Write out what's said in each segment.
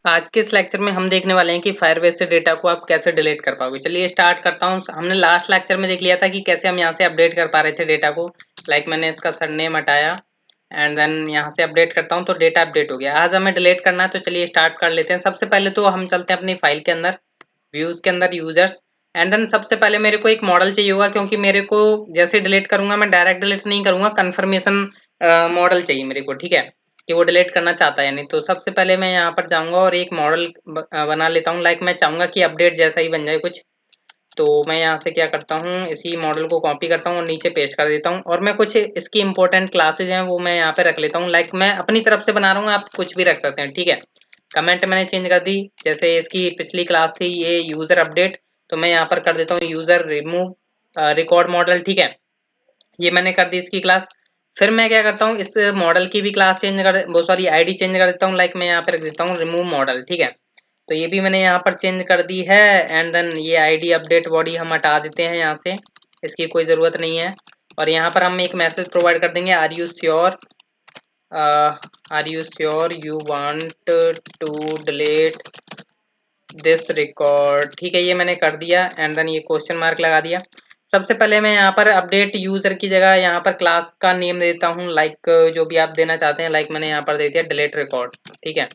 आज के इस लेक्चर में हम देखने वाले हैं कि फायरबेस से डेटा को आप कैसे डिलीट कर पाओगे। चलिए स्टार्ट करता हूँ। हमने लास्ट लेक्चर में देख लिया था कि कैसे हम यहाँ से अपडेट कर पा रहे थे डेटा को। मैंने इसका सरनेम हटाया एंड देन यहाँ से अपडेट करता हूँ तो डेटा अपडेट हो गया। आज हमें डिलीट करना है तो चलिए स्टार्ट कर लेते हैं। सबसे पहले तो हम चलते हैं अपनी फाइल के अंदर, व्यूज के अंदर, यूजर्स एंड देन सबसे पहले मेरे को एक मॉडल चाहिए होगा, क्योंकि मेरे को जैसे डिलीट करूंगा मैं डायरेक्ट डिलीट नहीं करूंगा, कंफर्मेशन मॉडल चाहिए मेरे को, ठीक है, कि वो डिलीट करना चाहता है नहीं। तो सबसे पहले मैं यहाँ पर जाऊंगा और एक मॉडल बना लेता हूँ। मैं चाहूंगा कि अपडेट जैसा ही बन जाए कुछ। तो मैं यहाँ से क्या करता हूँ, इसी मॉडल को कॉपी करता हूँ और नीचे पेस्ट कर देता हूँ, और मैं कुछ इसकी इंपॉर्टेंट क्लासेज हैं वो मैं यहाँ पे रख लेता हूँ। मैं अपनी तरफ से बना रहा हूँ, आप कुछ भी रख सकते हैं, ठीक है। कमेंट मैंने चेंज कर दी, जैसे इसकी पिछली क्लास थी ये यूजर अपडेट, तो मैं यहाँ पर कर देता हूँ यूजर रिमूव रिकॉर्ड मॉडल, ठीक है। ये मैंने कर दी इसकी क्लास। फिर मैं क्या करता हूँ, इस मॉडल की भी क्लास चेंज कर वो सॉरी आईडी चेंज कर देता हूँ। मैं यहाँ पे रख देता हूँ रिमूव मॉडल, ठीक है। तो ये भी मैंने यहाँ पर चेंज कर दी है एंड देन ये आईडी अपडेट बॉडी हम हटा देते हैं यहाँ से, इसकी कोई ज़रूरत नहीं है। और यहाँ पर हम एक मैसेज प्रोवाइड कर देंगे, are you sure you want to delete this record, ठीक है। ये मैंने कर दिया एंड देन ये क्वेश्चन मार्क लगा दिया। सबसे पहले मैं यहाँ पर अपडेट यूजर की जगह यहाँ पर क्लास का नेम देता हूँ, जो भी आप देना चाहते हैं। मैंने यहाँ पर दे दिया डिलीट रिकॉर्ड, ठीक है।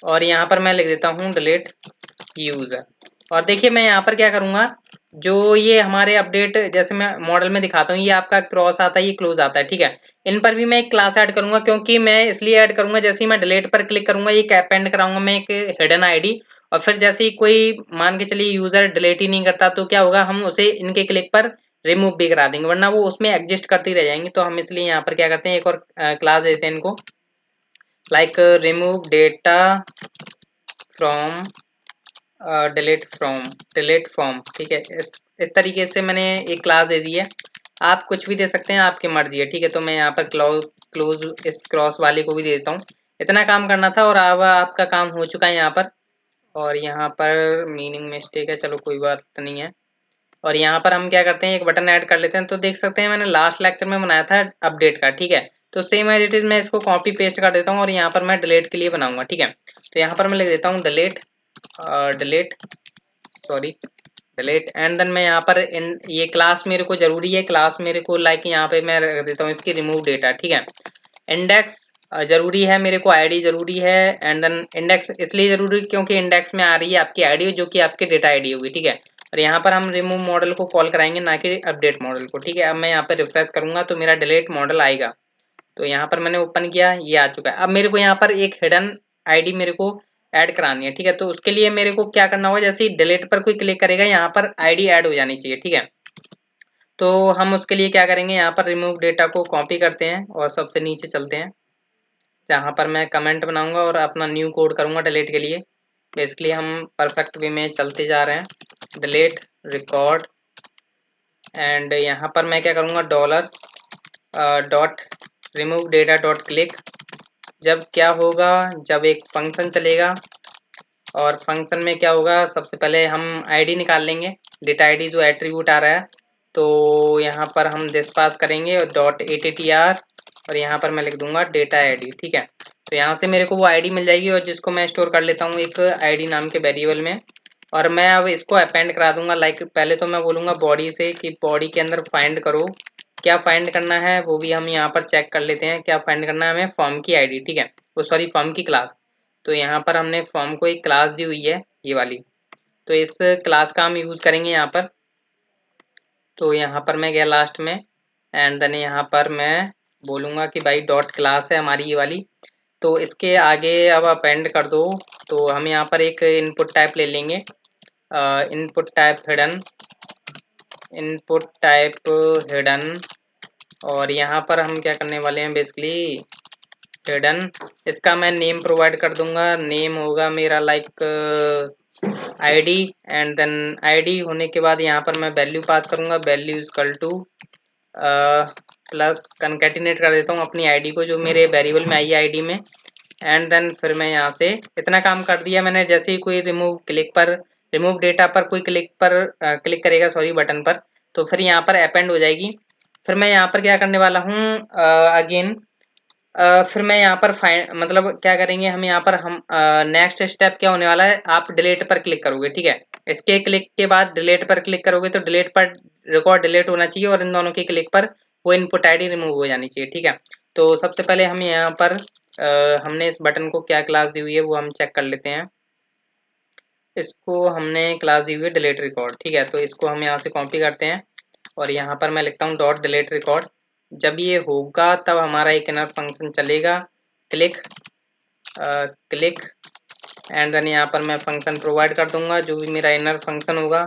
और यहाँ पर मैं लिख देता हूँ डिलीट यूजर। और देखिए मैं यहाँ पर क्या करूँगा, जो ये हमारे अपडेट जैसे मैं मॉडल में दिखाता हूँ, ये आपका क्रॉस आता है, ये क्लोज आता है, ठीक है। इन पर भी मैं एक क्लास ऐड करूंगा, क्योंकि मैं इसलिए ऐड करूंगा, जैसे ही मैं डिलीट पर क्लिक करूंगा ये अपेंड कराऊंगा मैं एक हिडन आईडी, और फिर जैसे ही कोई मान के चलिए यूजर डिलीट ही नहीं करता तो क्या होगा, हम उसे इनके क्लिक पर रिमूव भी करा देंगे, वरना वो उसमें एग्जिस्ट करती रह जाएंगी। तो हम इसलिए यहाँ पर क्या करते हैं, एक और क्लास देते हैं इनको, remove data from delete from, ठीक है। इस तरीके से मैंने एक क्लास दे दी है। आप कुछ भी दे सकते हैं, आपकी मर्जी है, ठीक है। तो मैं यहाँ पर क्लोज इस क्रॉस वाले को भी दे देता हूँ। इतना काम करना था और अब आपका काम हो चुका है यहाँ पर। और यहाँ पर मीनिंग मिस्टेक है, चलो कोई बात नहीं है। और यहाँ पर हम क्या करते हैं, एक बटन ऐड कर लेते हैं। तो देख सकते हैं मैंने लास्ट लेक्चर में बनाया था अपडेट का, ठीक है। तो सेम एज इट इज मैं इसको कॉपी पेस्ट कर देता हूँ और यहाँ पर मैं डिलीट के लिए बनाऊंगा, ठीक है। तो यहाँ पर मैं लिख देता हूँ delete delete sorry delete and then मैं यहाँ पर ये क्लास मेरे को जरूरी है, क्लास मेरे को यहाँ पे मैं रख देता हूँ इसकी रिमूव डेटा, ठीक है। इंडेक्स जरूरी है मेरे को, आईडी जरूरी है एंड देन इंडेक्स इसलिए जरूरी क्योंकि इंडेक्स में आ रही है आपकी आईडी, जो कि आपकी डेटा आईडी होगी, ठीक है। और यहाँ पर हम रिमूव मॉडल को कॉल कराएंगे, ना कि अपडेट मॉडल को, ठीक है। अब मैं यहाँ पर रिफ्रेश करूंगा तो मेरा डिलीट मॉडल आएगा। तो यहाँ पर मैंने ओपन किया, ये आ चुका है। अब मेरे को यहाँ पर एक हिडन आईडी मेरे को ऐड करानी है, ठीक है। तो उसके लिए मेरे को क्या करना होगा, जैसे ही डिलीट पर कोई क्लिक करेगा यहाँ पर आईडी ऐड हो जानी चाहिए, ठीक है। तो हम उसके लिए क्या करेंगे, यहाँ पर रिमूव डेटा को कॉपी करते हैं और सबसे नीचे चलते हैं, जहाँ पर मैं कमेंट बनाऊंगा और अपना न्यू कोड करूंगा डिलीट के लिए। बेसिकली हम परफेक्ट वे में चलते जा रहे हैं, डिलीट रिकॉर्ड एंड यहाँ पर मैं क्या करूँगा, dollar dot remove data dot click. जब क्या होगा, जब एक फंक्शन चलेगा और फंक्शन में क्या होगा, सबसे पहले हम आईडी निकाल लेंगे, डेटा आईडी जो एट्रीब्यूट आ रहा है। तो यहाँ पर हम दिस पास करेंगे और डॉट attr और यहाँ पर मैं लिख दूंगा डेटा आईडी, ठीक है। तो यहाँ से मेरे को वो आईडी मिल जाएगी और जिसको मैं स्टोर कर लेता हूँ एक आईडी नाम के वेरिएबल में। और मैं अब इसको अपेंड करा दूंगा। पहले तो मैं बोलूँगा बॉडी से कि बॉडी के अंदर फाइंड करो, क्या फाइंड करना है वो भी हम यहाँ पर चेक कर लेते हैं। क्या फाइंड करना है हमें, फॉर्म की आईडी, ठीक है, वो सॉरी फॉर्म की क्लास। तो यहाँ पर हमने फॉर्म को एक क्लास दी हुई है, ये वाली। तो इस क्लास का हम यूज़ करेंगे यहाँ पर। तो यहाँ पर मैं गया लास्ट में एंड देन यहाँ पर मैं बोलूँगा कि भाई डॉट क्लास है हमारी ये वाली। तो इसके आगे अब अपेंड कर दो। तो हम यहाँ पर एक इनपुट टाइप ले लेंगे, इनपुट टाइप हिडन। और यहाँ पर हम क्या करने वाले हैं, बेसिकली हिडन, इसका मैं नेम प्रोवाइड कर दूंगा। नेम होगा मेरा आईडी एंड देन आईडी होने के बाद यहाँ पर मैं वैल्यू पास करूंगा, value equal two plus concatenate कर देता हूँ अपनी आईडी को जो मेरे वेरिएबल में आई है आईडी में। एंड देन फिर मैं यहाँ से इतना काम कर दिया मैंने। जैसे ही कोई रिमूव डेटा पर कोई क्लिक करेगा, सॉरी बटन पर, तो फिर यहाँ पर अपेंड हो जाएगी। फिर मैं यहाँ पर क्या करने वाला हूँ, अगेन फिर मैं यहाँ पर मतलब क्या करेंगे हम यहाँ पर हम नेक्स्ट स्टेप क्या होने वाला है, आप डिलीट पर क्लिक करोगे, ठीक है। इसके क्लिक के बाद डिलीट पर क्लिक करोगे तो डिलीट पर रिकॉर्ड डिलीट होना चाहिए और इन दोनों के क्लिक पर वो इनपुट आईडी रिमूव हो जानी चाहिए, ठीक है। तो सबसे पहले हम यहाँ पर हमने इस बटन को क्या क्लास दी हुई है वो हम चेक कर लेते हैं। इसको हमने क्लास दी हुई है डिलीट रिकॉर्ड, ठीक है। तो इसको हम यहाँ से कॉपी करते हैं और यहाँ पर मैं लिखता हूँ डॉट डिलीट रिकॉर्ड। जब ये होगा तब हमारा एक इनर फंक्शन चलेगा, क्लिक क्लिक एंड देन यहाँ पर मैं फंक्शन प्रोवाइड कर दूंगा जो भी मेरा इनर फंक्शन होगा।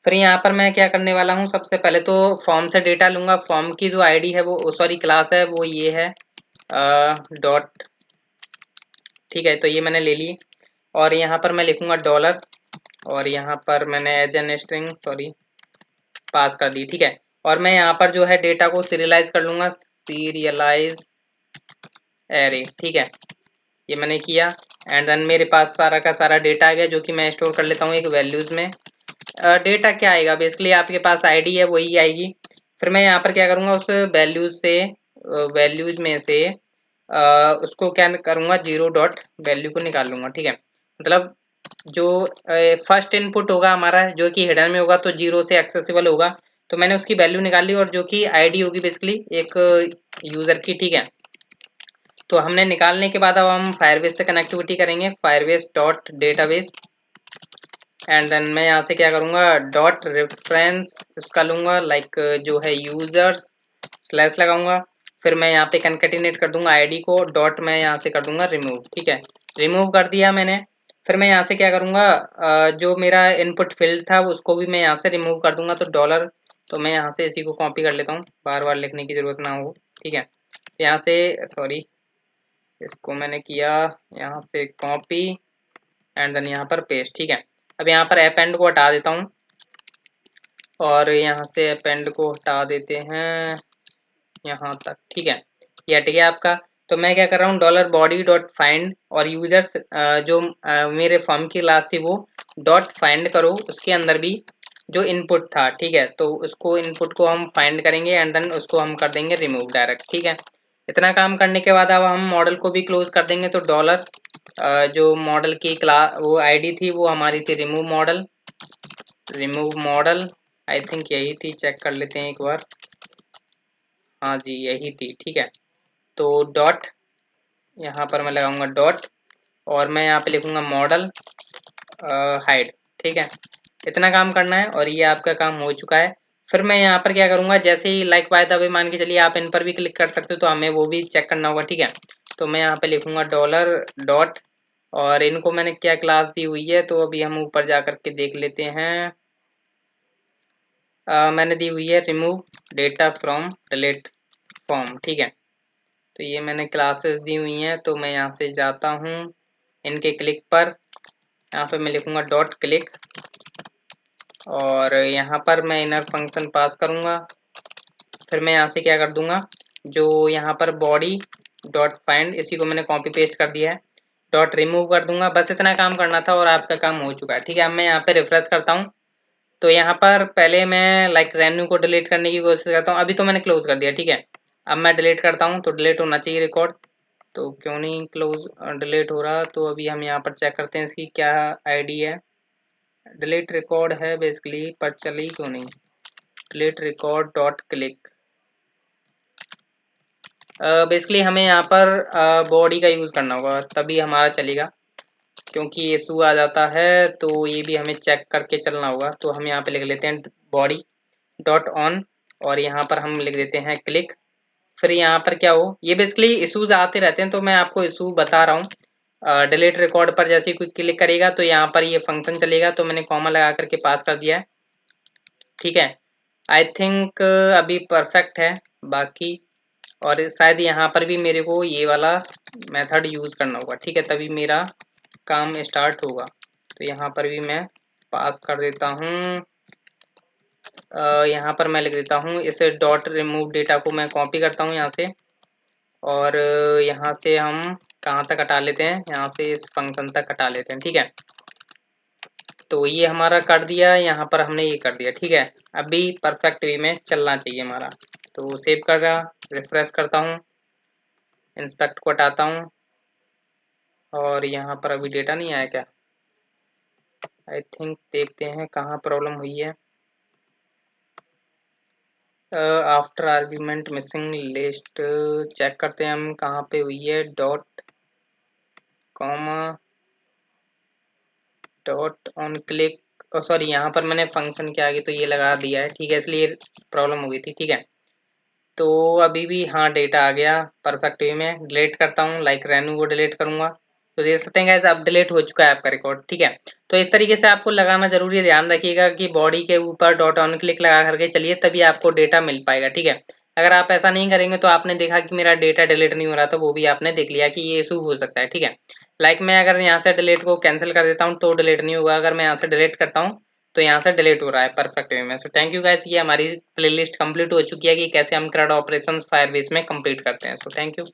फिर यहाँ पर मैं क्या करने वाला हूँ, सबसे पहले तो फॉर्म से डेटा लूंगा। फॉर्म की जो आईडी है वो सॉरी क्लास है वो ये है डॉट, ठीक है। तो ये मैंने ले ली और यहाँ पर मैं लिखूंगा डॉलर और यहाँ पर मैंने एज एन स्ट्रिंग सॉरी पास कर दी, ठीक है। और मैं यहाँ पर जो है डेटा को सीरियलाइज कर लूंगा, सीरियलाइज एरे, ठीक है। ये मैंने किया एंड देन मेरे पास सारा का सारा डेटा आ गया जो कि मैं स्टोर कर लेता हूँ एक वैल्यूज में। डेटा क्या आएगा, बेसिकली आपके पास आईडी है वही आएगी। फिर मैं यहाँ पर क्या करूँगा, उस वैल्यूज में से उसको क्या करूँगा, जीरो डॉट वैल्यू को निकाल लूंगा, ठीक है। मतलब जो फर्स्ट इनपुट होगा हमारा जो कि हिडन में होगा तो जीरो से एक्सेसिबल होगा, तो मैंने उसकी वैल्यू निकाल ली और जो कि आईडी होगी बेसिकली एक यूजर की, ठीक है। तो हमने निकालने के बाद अब हम फायरबेस से कनेक्टिविटी करेंगे, Firebase dot database and then मैं यहाँ से क्या करूँगा डॉट रेफरेंस उसका लूँगा लाइक जो है यूजर्स स्लैश लगाऊंगा। फिर मैं यहाँ पे कंकैटिनेट कर दूंगा आईडी को, डॉट मैं यहाँ से कर दूंगा रिमूव, ठीक है। रिमूव कर दिया मैंने। फिर मैं यहाँ से क्या करूँगा जो मेरा इनपुट फील्ड था उसको भी मैं यहाँ से रिमूव कर दूंगा, तो डॉलर, तो मैं यहाँ से इसी को कॉपी कर लेता हूँ बार बार लिखने की जरूरत ना हो, ठीक है। यहाँ से सॉरी इसको मैंने किया यहाँ से कॉपी एंड देन यहाँ पर पेस्ट, ठीक है। अब यहाँ पर अपेंड को हटा देता हूँ और यहाँ से अपेंड को हटा देते हैं यहाँ तक, ठीक है। ये हट गया आपका। तो मैं क्या कर रहा हूँ डॉलर बॉडी डॉट फाइंड और यूजर्स जो मेरे फॉर्म की क्लास थी वो डॉट फाइंड करो, उसके अंदर भी जो इनपुट था, ठीक है। तो उसको इनपुट को हम फाइंड करेंगे एंड देन उसको हम कर देंगे रिमूव डायरेक्ट, ठीक है। इतना काम करने के बाद अब हम मॉडल को भी क्लोज कर देंगे। तो डॉलर जो मॉडल की क्लास वो आईडी थी वो हमारी थी रिमूव मॉडल आई थिंक यही थी, चेक कर लेते हैं एक बार। हाँ जी यही थी, ठीक है। तो डॉट यहाँ पर मैं लगाऊंगा डॉट और मैं यहाँ पे लिखूंगा मॉडल हाइड, ठीक है। इतना काम करना है और ये आपका काम हो चुका है। फिर मैं यहाँ पर क्या करूँगा, जैसे ही लाइक बाय द वे मान के चलिए आप इन पर भी क्लिक कर सकते हो तो हमें वो भी चेक करना होगा, ठीक है। तो मैं यहाँ पे लिखूंगा डॉलर डॉट और इनको मैंने क्या क्लास दी हुई है, तो अभी हम ऊपर जा करके देख लेते हैं। मैंने दी हुई है remove data from delete form, ठीक है। तो ये मैंने क्लासेस दी हुई हैं, तो मैं यहाँ से जाता हूँ इनके क्लिक पर, यहाँ पे मैं लिखूंगा डॉट क्लिक और यहाँ पर मैं इनर फंक्शन पास करूँगा। फिर मैं यहाँ से क्या कर दूंगा, जो यहाँ पर बॉडी डॉट फाइंड इसी को मैंने कॉपी पेस्ट कर दिया है, डॉट रिमूव कर दूंगा। बस इतना काम करना था और आपका काम हो चुका है, ठीक है। अब मैं यहाँ पे रिफ्रेश करता हूँ तो यहाँ पर पहले मैं लाइक रेन्यू को डिलीट करने की कोशिश करता हूँ, अभी तो मैंने क्लोज कर दिया, ठीक है। अब मैं डिलीट करता हूँ तो डिलीट होना चाहिए रिकॉर्ड, तो क्यों नहीं क्लोज डिलीट हो रहा। तो अभी हम यहाँ पर चेक करते हैं इसकी क्या आईडी है, डिलीट रिकॉर्ड है बेसिकली, पर चली क्यों नहीं, delete record dot click. Basically हमें यहाँ पर बॉडी का यूज़ करना होगा तभी हमारा चलेगा, क्योंकि इशू आ जाता है तो ये भी हमें चेक करके चलना होगा। तो हम यहाँ पे लिख लेते हैं बॉडी डॉट ऑन और यहाँ पर हम लिख देते हैं क्लिक। फिर यहाँ पर क्या हो, ये बेसिकली इशूज आते रहते हैं तो मैं आपको इशू बता रहा हूँ। डिलीट रिकॉर्ड पर जैसे कोई क्लिक करेगा तो यहाँ पर ये फंक्शन चलेगा, तो मैंने कॉमा लगा करके पास कर दिया है, ठीक है। आई थिंक अभी परफेक्ट है बाकी, और शायद यहाँ पर भी मेरे को ये वाला मेथड यूज करना होगा, ठीक है, तभी मेरा काम स्टार्ट होगा। तो यहाँ पर भी मैं पास कर देता हूँ, यहाँ पर मैं लिख देता हूँ इस डॉट रिमूव डेटा को मैं कॉपी करता हूँ यहाँ से और यहाँ से हम कहाँ तक हटा लेते हैं, यहाँ से इस फंक्शन तक हटा लेते हैं, ठीक है। तो ये हमारा कर दिया, यहाँ पर हमने ये कर दिया, ठीक है। अभी परफेक्ट वे में चलना चाहिए हमारा। तो सेव कर रहा, रिफ्रेश करता हूँ इंस्पेक्ट को हटाता हूँ और यहाँ पर अभी डेटा नहीं आया क्या? आई थिंक देखते हैं कहाँ प्रॉब्लम हुई है। After argument missing list check करते हैं हम कहाँ पे हुई है। Dot comma dot on click, sorry यहाँ पर मैंने फंक्शन के आगे तो ये लगा दिया है, ठीक है, इसलिए प्रॉब्लम हो गई थी। ठीक है, तो अभी भी हाँ डेटा आ गया परफेक्ट वे में। डिलीट करता हूँ, लाइक रेनू को डिलीट करूंगा तो देख सकते हैं गाइस अब डिलीट हो चुका है आपका रिकॉर्ड। ठीक है, तो इस तरीके से आपको लगाना जरूरी है। ध्यान रखिएगा कि बॉडी के ऊपर डॉट ऑन क्लिक लगा करके चलिए, तभी आपको डेटा मिल पाएगा। ठीक है, अगर आप ऐसा नहीं करेंगे तो आपने देखा कि मेरा डेटा डिलीट नहीं हो रहा था, वो भी आपने देख लिया कि ये इशू हो सकता है। ठीक है, लाइक मैं अगर यहाँ से डिलीट को कैंसिल कर देता हूँ तो डिलीट नहीं होगा, अगर मैं यहाँ से डिलीट करता हूँ तो यहाँ से डिलीट हो रहा है परफेक्ट वे में। सो थैंक यू गाइस, ये हमारी प्लेलिस्ट कंप्लीट हो चुकी है कि कैसे हम CRUD ऑपरेशंस फायरबेस में कंप्लीट करते हैं। So thank you.